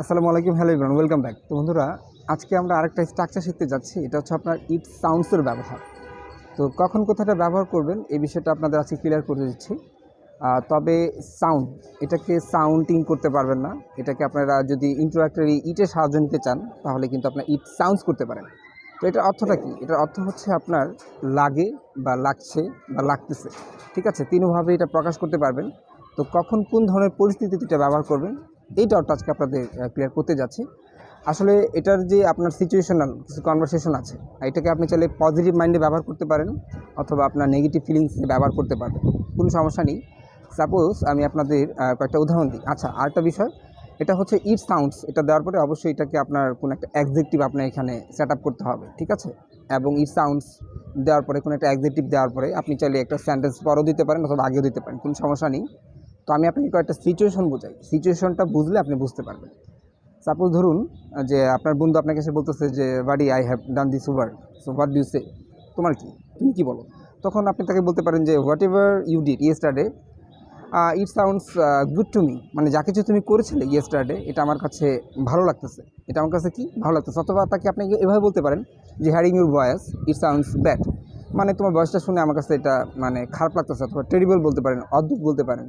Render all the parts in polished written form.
আসসালামু আলাইকুম, hello everyone, welcome back. তো বন্ধুরা, আজকে আমরা আরেকটা স্ট্রাকচার শিখতে যাচ্ছি। এটা হচ্ছে আপনার ইট সাউন্ডসের ব্যবহার। তো কখন কোথাটা ব্যবহার করবেন এই বিষয়টা আপনাদের আজকে ক্লিয়ার করে দিচ্ছি। তবে সাউন্ড, এটাকে সাউন্ডিং করতে পারবেন না। এটাকে আপনারা যদি ইন্ট্রোডাক্টরি ইটের সাহায্য নিতে চান তাহলে কিন্তু আপনার ইট সাউন্ডস করতে পারেন। তো এটার অর্থটা কী? এটার অর্থ হচ্ছে আপনার লাগে বা লাগছে বা লাগতেছে, ঠিক আছে? তিনভাবে এটা প্রকাশ করতে পারবেন। তো কখন কোন ধরনের পরিস্থিতিতে এটা ব্যবহার করবেন এইটা আজকে আপনাদের ক্লিয়ার করতে যাচ্ছি। আসলে এটার যে আপনার সিচুয়েশনাল কিছু কনভারসেশন আছে, এটাকে আপনি চাইলে পজিটিভ মাইন্ডে ব্যবহার করতে পারেন অথবা আপনার নেগেটিভ ফিলিংস ব্যবহার করতে পারবেন, কোনো সমস্যা নেই। সাপোজ আমি আপনাদের কয়েকটা উদাহরণ দিই। আচ্ছা, আরেকটা বিষয়, এটা হচ্ছে ইট সাউন্ডস, এটা দেওয়ার পরে অবশ্যই এটাকে আপনার কোনো একটা অ্যাডজেক্টিভ আপনার এখানে সেট আপ করতে হবে, ঠিক আছে? এবং ইট সাউন্ডস দেওয়ার পরে কোনো একটা অ্যাডজেক্টিভ দেওয়ার পরে আপনি চাইলে একটা সেন্টেন্স পরও দিতে পারেন অথবা আগেও দিতে পারেন, কোনো সমস্যা নেই। তো আমি আপনাকে কয়েকটা সিচুয়েশন বোঝাই, সিচুয়েশনটা বুঝলে আপনি বুঝতে পারবেন। সাপোজ ধরুন যে আপনার বন্ধু আপনাকে এসে বলতেছে যে buddy I have done this work, so what do you say, তোমার কি, তুমি কি বলো? তখন আপনি তাকে বলতে পারেন যে whatever you did yesterday it sounds good to me, মানে যা কিছু তুমি করেছিলে ইয়েস্টারডে এটা আমার কাছে ভালো লাগতেছে, এটা আমার কাছে কি ভালো লাগতেছে। অথবা তাকে আপনি এভাবে বলতে পারেন যে hearing your voice it sounds bad, মানে তোমার ভয়েসটা শুনে আমার কাছে এটা মানে খারাপ লাগতেছে, অথবা টেরিবল বলতে পারেন, অদ্ভুত বলতে পারেন।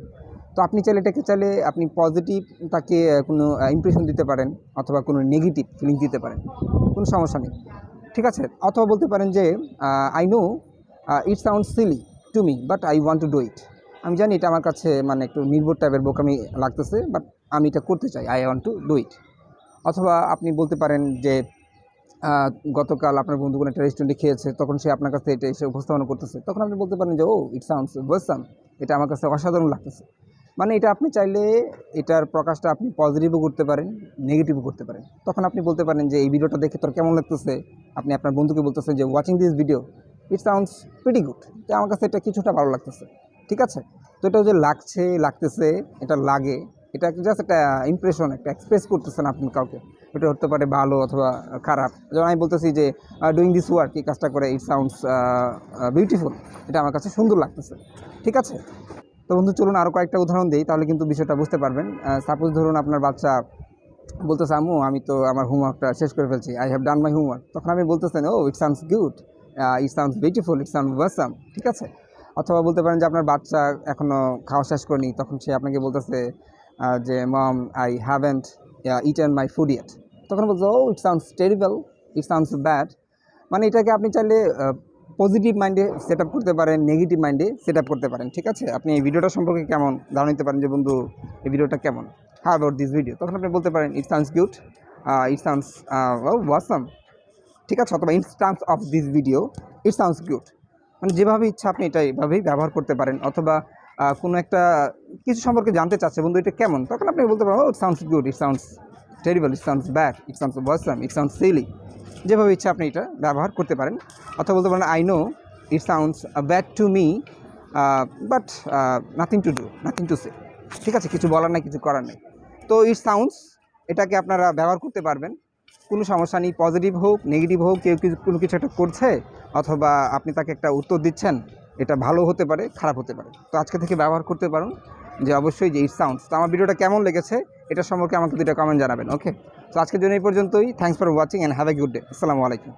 তো আপনি চাইলে এটাকে চাইলে আপনি পজিটিভ তাকে কোনো ইমপ্রেশন দিতে পারেন অথবা কোনো নেগেটিভ ফিলিং দিতে পারেন, কোনো সমস্যা নেই, ঠিক আছে? অথবা বলতে পারেন যে I know it sounds silly to me but I want to do it, আমি জানি এটা আমার কাছে মানে একটু নির্বোধ টাইপের বোকামি লাগতেছে, বাট আমি এটা করতে চাই, আই ওয়ান্ট টু ডু ইট। অথবা আপনি বলতে পারেন যে গতকাল আপনার বন্ধু কোনো একটা রেস্টুরেন্টে খেয়েছে, তখন সে আপনার কাছে এটা এসে উপস্থাপনা করতেছে, তখন আপনি বলতে পারেন যে ও ইট সাউন্ডস ওয়েলসাম, এটা আমার কাছে অসাধারণ লাগতেছে। মানে এটা আপনি চাইলে এটার প্রকাশটা আপনি পজিটিভও করতে পারেন, নেগেটিভও করতে পারেন। তখন আপনি বলতে পারেন যে এই ভিডিওটা দেখে তোর কেমন লাগতেছে, আপনি আপনার বন্ধুকে বলতেছেন যে watching this video it sounds pretty good, তো আমার কাছে এটা কিছুটা ভালো লাগতেছে, ঠিক আছে? তো এটা যে লাগছে, লাগতেছে, এটা লাগে, এটা জাস্ট একটা ইমপ্রেশন, একটা এক্সপ্রেস করতেছেন আপনি কাউকে, এটা হতে পারে ভালো অথবা খারাপ। যেমন আমি বলতেছি যে ডুইং দিস ওয়ার্ক, এই কাজটা করে ইট সাউন্ডস বিউটিফুল, এটা আমার কাছে সুন্দর লাগতেছে, ঠিক আছে? তো বন্ধু, চলুন আরও কয়েকটা উদাহরণ দিই, তাহলে কিন্তু বিষয়টা বুঝতে পারবেন। সাপোজ ধরুন আপনার বাচ্চা বলতেছে আম্মু আমি তো আমার হোমওয়ার্কটা শেষ করে ফেলছি, I have done my homework, তখন আমি বলতেছেন oh it sounds good, it sounds beautiful, it sounds awesome, ঠিক আছে? অথবা বলতে পারেন যে আপনার বাচ্চা এখনও খাওয়া শেষ করেনি, তখন সে আপনাকে বলতেছে যে mom I haven't eaten my food yet, তখন বলছে oh it sounds terrible, it sounds bad. মানে এটাকে আপনি চাইলে পজিটিভ মাইন্ডে সেট আপ করতে পারেন, নেগেটিভ মাইন্ডে সেট আপ করতে পারেন, ঠিক আছে? আপনি এই ভিডিওটা সম্পর্কে কেমন ধারণা নিতে পারেন যে বন্ধু এই ভিডিওটা কেমন, হাউ অ্যাবাউট দিস ভিডিও, তখন আপনি বলতে পারেন it sounds cute, it sounds awesome, ঠিক আছে? অথবা in terms of this video it sounds cute, মানে যেভাবে ইচ্ছা আপনি এটা এইভাবেই ব্যবহার করতে পারেন। অথবা কোনো একটা কিছু সম্পর্কে জানতে চাচ্ছে বন্ধু এটা কেমন, তখন আপনি বলতে পারেন oh it sounds good, it sounds terrible, it sounds bad, it sounds awesome, it sounds silly, যেভাবে ইচ্ছা আপনি এটা ব্যবহার করতে পারেন। অথবা বলতে পারেন I know it sounds bad to me but nothing to do, nothing to say, ঠিক আছে? কিছু বলার নাই, কিছু করার নেই। তো ইট সাউন্ডস এটাকে আপনারা ব্যবহার করতে পারবেন, কোনো সমস্যা নেই। পজিটিভ হোক নেগেটিভ হোক, কেউ কোনো কিছু একটা করছে অথবা আপনি তাকে একটা উত্তর দিচ্ছেন, এটা ভালো হতে পারে, খারাপ হতে পারে। তো আজকে থেকে ব্যবহার করতে পারুন যে অবশ্যই যে ইট সাউন্ডস। তো আমার ভিডিওটা কেমন লেগেছে এটা সম্পর্কে আমাকে দুটো কমেন্ট জানাবেন, ওকে? তো আজকের জন্য এই পর্যন্তই। Thanks for watching and have a good day. আসসালামু আলাইকুম।